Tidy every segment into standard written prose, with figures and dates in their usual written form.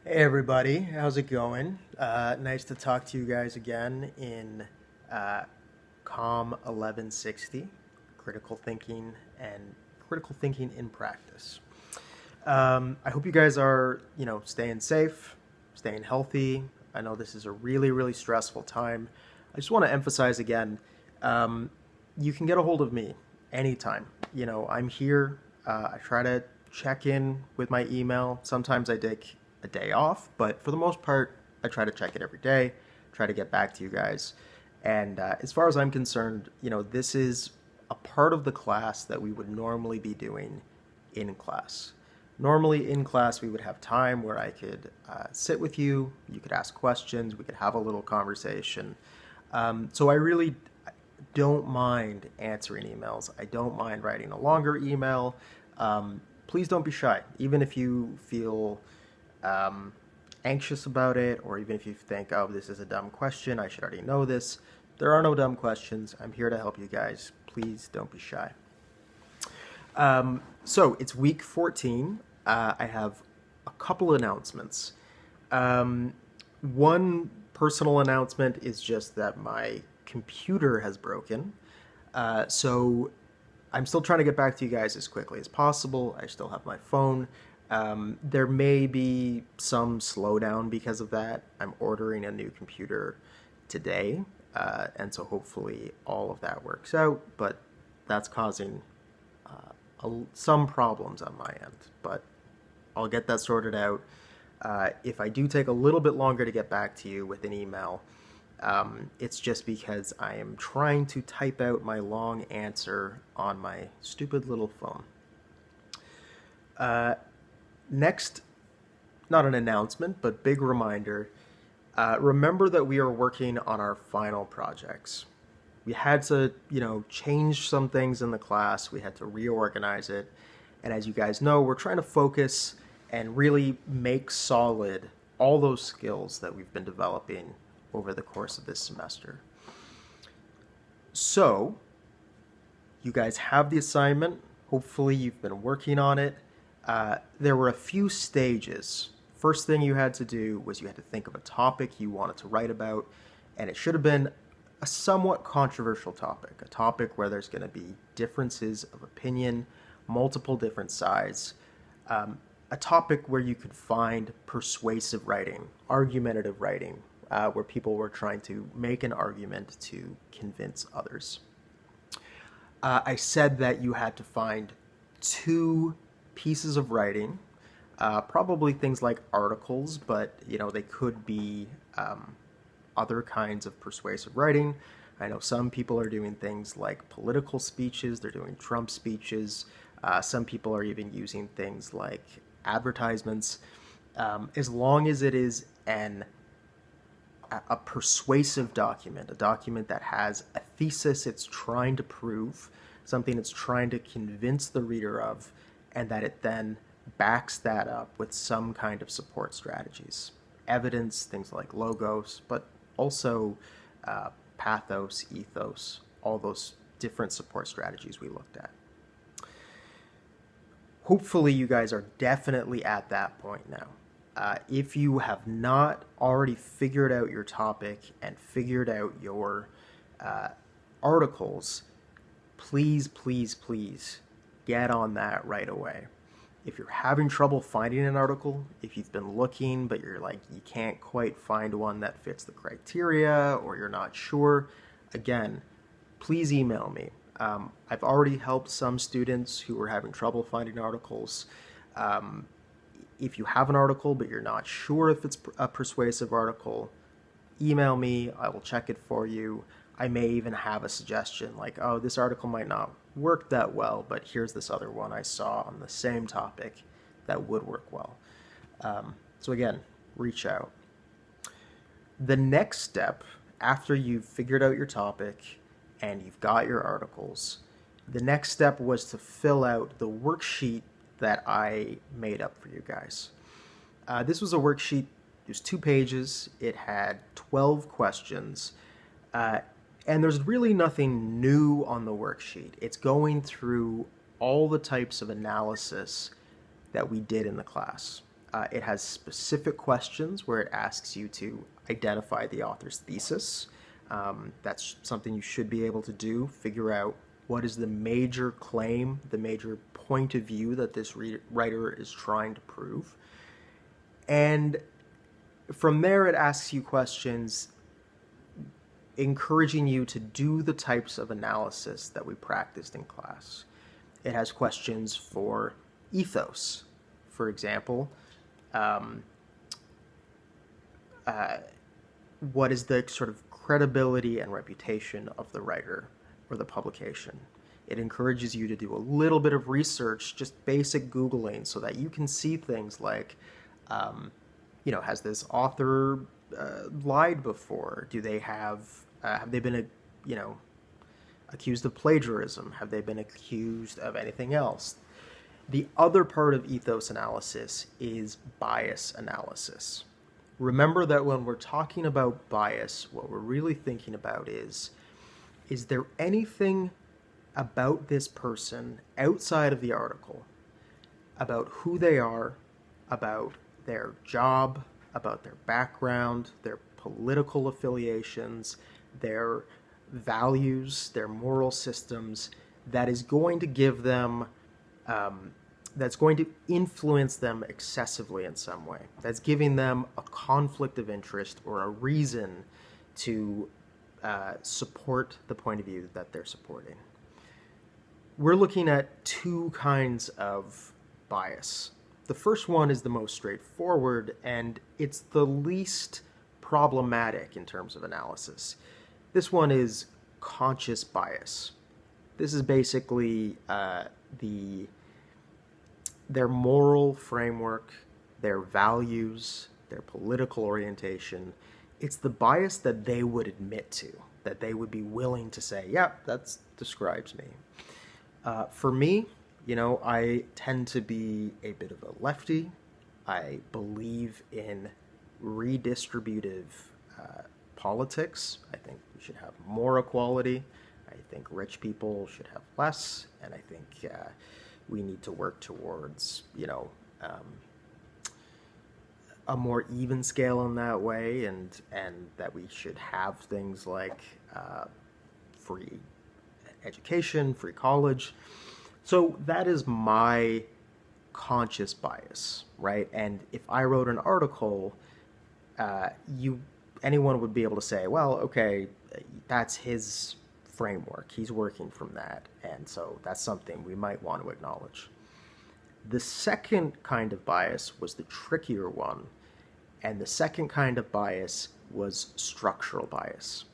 Hey everybody, how's it going? Nice to talk to you guys again in uh, COMM1160, critical thinking and critical thinking in practice. I hope you guys are, staying safe, staying healthy. I know this is a really, really stressful time. I just want to emphasize again, um, you can get a hold of me anytime. I'm here. I try to check in with my email. Sometimes I take a day off, but for the most part, I try to check it every day, try to get back to you guys. And as far as I'm concerned, this is a part of the class that we would normally be doing in class. Normally in class, we would have time where I could sit with you, you could ask questions, we could have a little conversation. So I really don't mind answering emails. I don't mind writing a longer email. Please don't be shy. Even if you feel um, anxious about it, or even if you think, oh, this is a dumb question, I should already know this. There are no dumb questions. I'm here to help you guys. Please don't be shy. So it's week 14. I have a couple announcements. Um, One personal announcement is just that my computer has broken. So I'm still trying to get back to you guys as quickly as possible. I still have my phone. There may be some slowdown because of that. I'm ordering a new computer today, and so hopefully all of that works out. But that's causing some problems on my end. But I'll get that sorted out. If I do take a little bit longer to get back to you with an email, it's just because I am trying to type out my long answer on my stupid little phone. Next, not an announcement, but big reminder. Remember that we are working on our final projects. We had to, change some things in the class. We had to reorganize it. And as you guys know, we're trying to focus and really make solid all those skills that we've been developing over the course of this semester. So, you guys have the assignment. Hopefully, you've been working on it. There were a few stages. First thing you had to do was you had to think of a topic you wanted to write about, and it should have been a somewhat controversial topic, a topic where there's going to be differences of opinion, multiple different sides, a topic where you could find persuasive writing, argumentative writing, where people were trying to make an argument to convince others. I said that you had to find two pieces of writing, probably things like articles, but they could be other kinds of persuasive writing. I know some people are doing things like political speeches, they're doing Trump speeches. Some people are even using things like advertisements. As long as it is a persuasive document, a document that has a thesis it's trying to prove, something it's trying to convince the reader of, and that it then backs that up with some kind of support strategies. Evidence, things like logos, but also pathos, ethos, all those different support strategies we looked at. Hopefully, you guys are definitely at that point now. If you have not already figured out your topic and figured out your articles, please, please, please get on that right away. If you're having trouble finding an article, if you've been looking but you're like, you can't quite find one that fits the criteria or you're not sure, again, please email me. I've already helped some students who were having trouble finding articles. If you have an article but you're not sure if it's a persuasive article, email me. I will check it for you. I may even have a suggestion like, oh, this article might not work that well, but here's this other one I saw on the same topic that would work well. So again, reach out. The next step, after you've figured out your topic and you've got your articles, the next step was to fill out the worksheet that I made up for you guys. This was a worksheet, it was 2 pages, it had 12 questions, and there's really nothing new on the worksheet. It's going through all the types of analysis that we did in the class. It has specific questions where it asks you to identify the author's thesis. That's something you should be able to do. Figure out what is the major claim, the major point of view that this writer is trying to prove. And from there, it asks you questions encouraging you to do the types of analysis that we practiced in class. It has questions for ethos. For example, what is the sort of credibility and reputation of the writer or the publication? It encourages you to do a little bit of research, just basic Googling, so that you can see things like, has this author lied before? Do they have they been, accused of plagiarism? Have they been accused of anything else? The other part of ethos analysis is bias analysis. Remember that when we're talking about bias, what we're really thinking about is there anything about this person outside of the article, about who they are, about their job, about their background, their political affiliations, their values, their moral systems, that is going to give them, that's going to influence them excessively in some way. That's giving them a conflict of interest or a reason to support the point of view that they're supporting. We're looking at two kinds of bias. The first one is the most straightforward, and it's the least problematic in terms of analysis. This one is conscious bias. This is basically their moral framework, their values, their political orientation. It's the bias that they would admit to, that they would be willing to say, yeah, that describes me. For me, I tend to be a bit of a lefty. I believe in redistributive politics. I think we should have more equality. I think rich people should have less, and I think we need to work towards, a more even scale in that way, and that we should have things like free education, free college. So that is my conscious bias, right? And if I wrote an article, anyone would be able to say, well, okay, that's his framework. He's working from that, and so that's something we might want to acknowledge. The second kind of bias was the trickier one, and the second kind of bias was structural bias.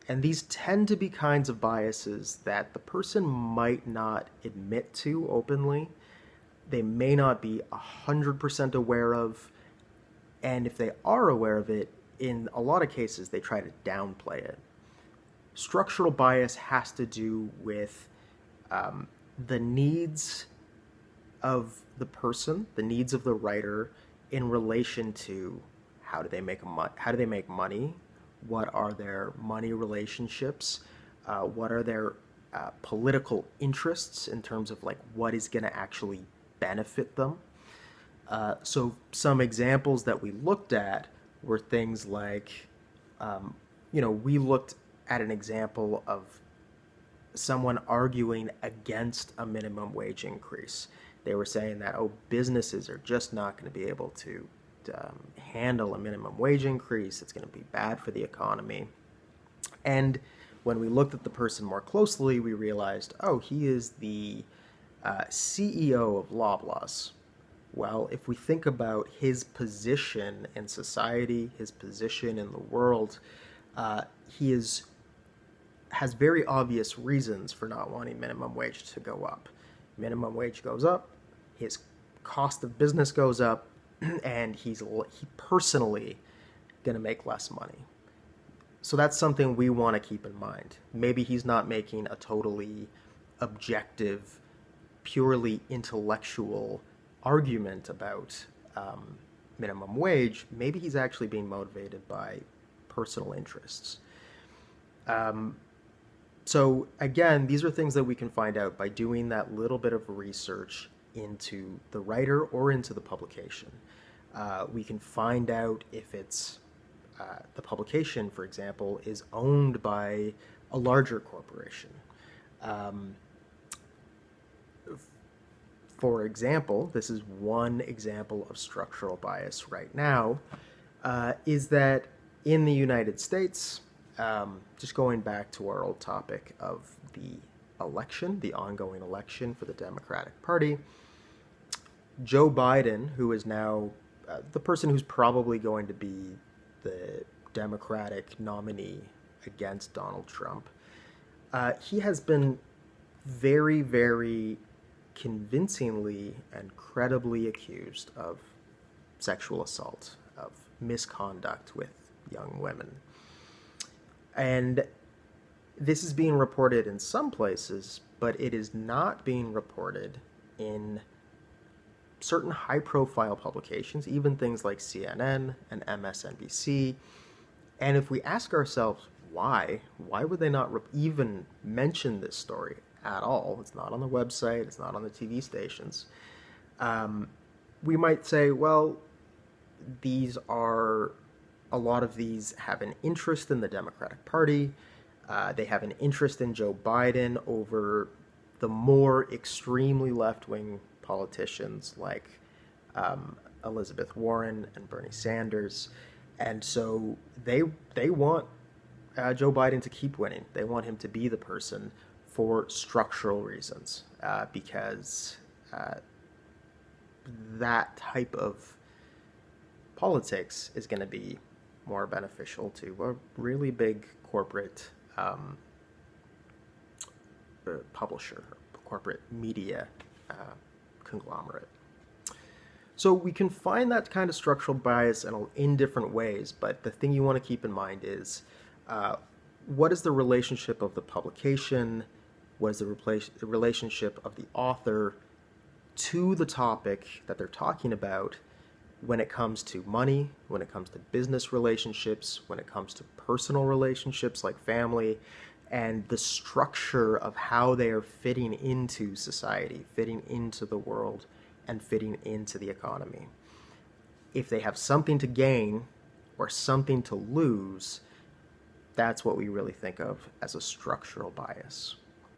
And these tend to be kinds of biases that the person might not admit to openly. They may not be 100% aware of, and if they are aware of it, in a lot of cases they try to downplay it. Structural bias has to do with the needs of the person, the needs of the writer in relation to how do they make money, what are their money relationships, what are their political interests in terms of like what is going to actually benefit them. So some examples that we looked at were things like, we looked at an example of someone arguing against a minimum wage increase. They were saying that, businesses are just not going to be able to handle a minimum wage increase. It's going to be bad for the economy. And when we looked at the person more closely, we realized, he is the CEO of Loblaws. Well, if we think about his position in society, his position in the world, he has very obvious reasons for not wanting minimum wage to go up. Minimum wage goes up, his cost of business goes up, and he personally going to make less money. So that's something we want to keep in mind. Maybe he's not making a totally objective, purely intellectual argument about minimum wage. Maybe he's actually being motivated by personal interests. So again, these are things that we can find out by doing that little bit of research into the writer or into the publication. We can find out if it's the publication, for example, is owned by a larger corporation. Um, for example, this is one example of structural bias right now, is that in the United States, just going back to our old topic of the election, the ongoing election for the Democratic Party, Joe Biden, who is now the person who's probably going to be the Democratic nominee against Donald Trump, he has been very, very convincingly and credibly accused of sexual assault, of misconduct with young women. And this is being reported in some places, but it is not being reported in certain high-profile publications, even things like CNN and MSNBC. And if we ask ourselves why would they not even mention this story at all? It's not on the website, it's not on the TV stations. We might say, well, a lot of these have an interest in the Democratic Party. They have an interest in Joe Biden over the more extremely left-wing politicians like Elizabeth Warren and Bernie Sanders. And so they want Joe Biden to keep winning. They want him to be the person for structural reasons, because that type of politics is going to be more beneficial to a really big corporate publisher, corporate media conglomerate. So we can find that kind of structural bias in different ways, but the thing you want to keep in mind is what is the relationship of the publication, what is the relationship of the author to the topic that they're talking about when it comes to money, when it comes to business relationships, when it comes to personal relationships like family, and the structure of how they are fitting into society, fitting into the world, and fitting into the economy. If they have something to gain or something to lose, that's what we really think of as a structural bias.